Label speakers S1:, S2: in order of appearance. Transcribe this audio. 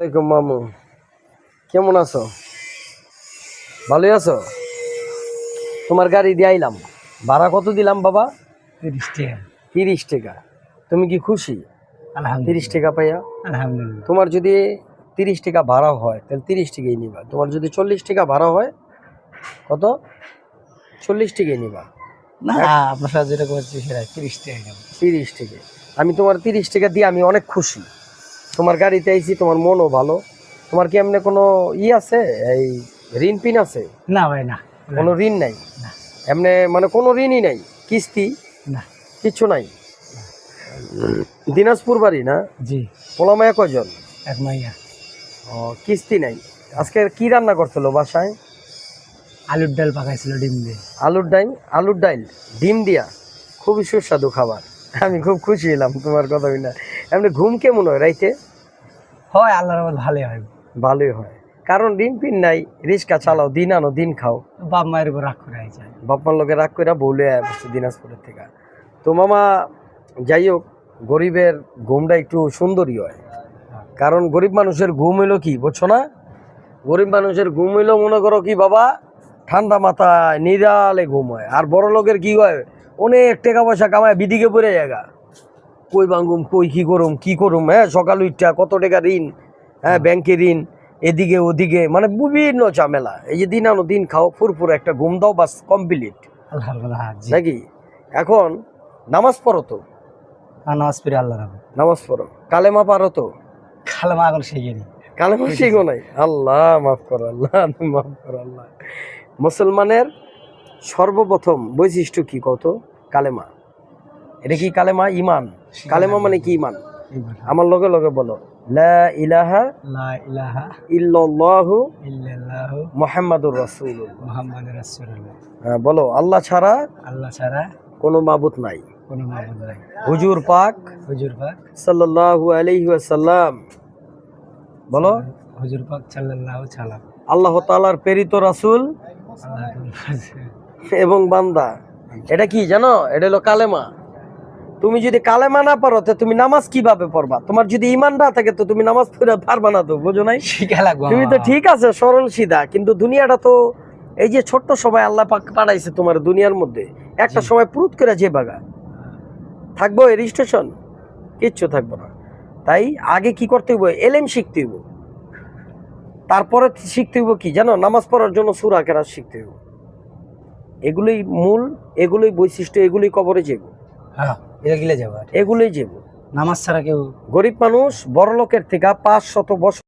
S1: আসসালামু মামু, কেমন আছো? ভালোই আছো? তোমার গাড়ি দিয়ে আইলাম। ভাড়া কত দিলাম বাবা?
S2: 30 টাকা।
S1: 30 টাকা। তুমি কি খুশি 30
S2: আলহামদুলিল্লাহ।
S1: টাকা পাইয়া?
S2: আলহামদুলিল্লাহ।
S1: তোমার যদি 30 টাকা ভাড়া হয় তাহলে 30 টাকাই নিবা। তোমার যদি 40 টাকা ভাড়া হয়, কত? 40 টাকাই নিবা।
S2: না, আপনার সাথে যেটা করছি সেটা 30 টাকা নেব।
S1: 30 টাকা। আমি তোমার 30 টাকা দিয়ে আমি অনেক খুশি। তোমার গাড়িতে আইছি, তোমার মনও ভালো। তোমার কি এমনি কোনো আছে, এই ঋণ পিন আছে?
S2: না ভাই, না।
S1: কোনো ঋণ নাই?
S2: না।
S1: এমনি মানে কোনো ঋণই নাই? কিস্তি
S2: না।
S1: কিচ্ছু নাই? দিনাজপুর বাড়ি না?
S2: জি।
S1: পোলামায়া কয়জন?
S2: এক মাইয়া।
S1: ও, কিস্তি নাই। আজকে কি রান্না করছিল বাসায়?
S2: আলুর ডাল পাকাইছিল ডিম দিয়ে।
S1: আলুর ডাইল ডিম দিয়া, খুবই সুস্বাদু খাবার। আমি খুব খুশি হলাম তোমার কথা না। এমনি ঘুম কেমন হয় রাইতে?
S2: হয়, আল্লাহর রহমতে ভালোই হয়।
S1: ভালোই হয়, কারণ ঋণ পিন নাই, রিক্সা চালাও, দিন আনো দিন খাও।
S2: বাপ মায়ের উপর রাগ করে যায়।
S1: বাপ্পার লোকে রাগ করে বলে বসছে দিনাজপুরের থেকে। তো মামা, যাই হোক, গরিবের ঘুমটা একটু সুন্দরই হয়। কারণ গরিব মানুষের ঘুম হইলো কি, বুঝছো না? গরিব মানুষের ঘুম হইলো, মনে করো কি বাবা, ঠান্ডা মাথায় নিরালে ঘুম হয়। আর বড় লোকের কি হয়, অনেক টাকা পয়সা কামায় বিদিকে পড়ে জায়গা, কই বাঙ্গুম, কই কি করুম, হ্যাঁ, সকাল উঠটা কত টাকা ঋণ, হ্যাঁ, ব্যাংকে ঋণ, এদিকে ওদিকে, মানে বিভিন্ন ঝামেলা। এই যে দিন আনো দিন খাও, ফুরফুর একটা ঘুম দাও, বাস কমপ্লিট।
S2: আলহামদুলিল্লাহ। জি।
S1: নাকি? এখন নামাজ পড়ো তো?
S2: নামাজ পড়ি আল্লাহর রহমতে।
S1: নামাজ পড়ো, কালেমা পারো তো?
S2: খালামা এখন শিখিনি।
S1: কালেমা শিখো নাই? আল্লাহ মাফ করো, আল্লাহ মাফ করো, আল্লাহ। মুসলমানের সর্বপ্রথম বৈশিষ্ট্য কি কত? কালেমা। এটা কি কালেমা? ইমান। কালেমা মানে কি? ইমান। আমার লগে লগে বলো, লা ইলাহা
S2: লা ইলাহা
S1: ইল্লাল্লাহু
S2: ইল্লাল্লাহু
S1: মুহাম্মাদুর রাসূলুল্লাহ।
S2: মুহাম্মাদুর রাসূলুল্লাহ।
S1: হ্যাঁ, বলো, আল্লাহ ছাড়া
S2: আল্লাহ ছাড়া
S1: কোনো মাবুদ নাই।
S2: কোনো মাবুদ নাই।
S1: হুজুর পাক
S2: হুজুর পাক
S1: সাল্লাল্লাহু আলাইহি ওয়াসাল্লাম, বলো,
S2: হুজুর পাক সাল্লাল্লাহু সাল্লাম
S1: আল্লাহ তাআলার প্রেরিত রাসূল এবং বান্দা। এটা কি জানো? এটা হলো কালেমা। তুমি যদি কালেমা না পারো তো তুমি নামাজ কিভাবে পড়বা? তোমার যদি ইমান না থাকে তো তুমি নামাজ পড়ে পারবা না, তো বুঝো নাই?
S2: শিখা লাগবে।
S1: তুমি তো ঠিক আছে সরল সিধা, কিন্তু দুনিয়াটা তো এই যে ছোট্ট সময় আল্লাহ পাক পাঠাইছে তোমার দুনিয়ার মধ্যে, একটা সময় পুরুত করে যে বাগা থাকবো, এর স্টেশন কিচ্ছু থাকবো না। তাই আগে কি করতে হইব? এলেম শিখতে হইব। তারপরে শিখতে হইব কি জানো? নামাজ পড়ার জন্য সূরা কেরাত শিখতে হইব। এগুলোই মূল, এগুলোই বৈশিষ্ট্য, এগুলোই কবরে যাব।
S2: হ্যাঁ, এটা গিলে যাবো।
S1: এগুলোই যাব।
S2: নামাজ ছাড়া কেউ।
S1: গরিব মানুষ বড় লোকের থেকে 500 বছর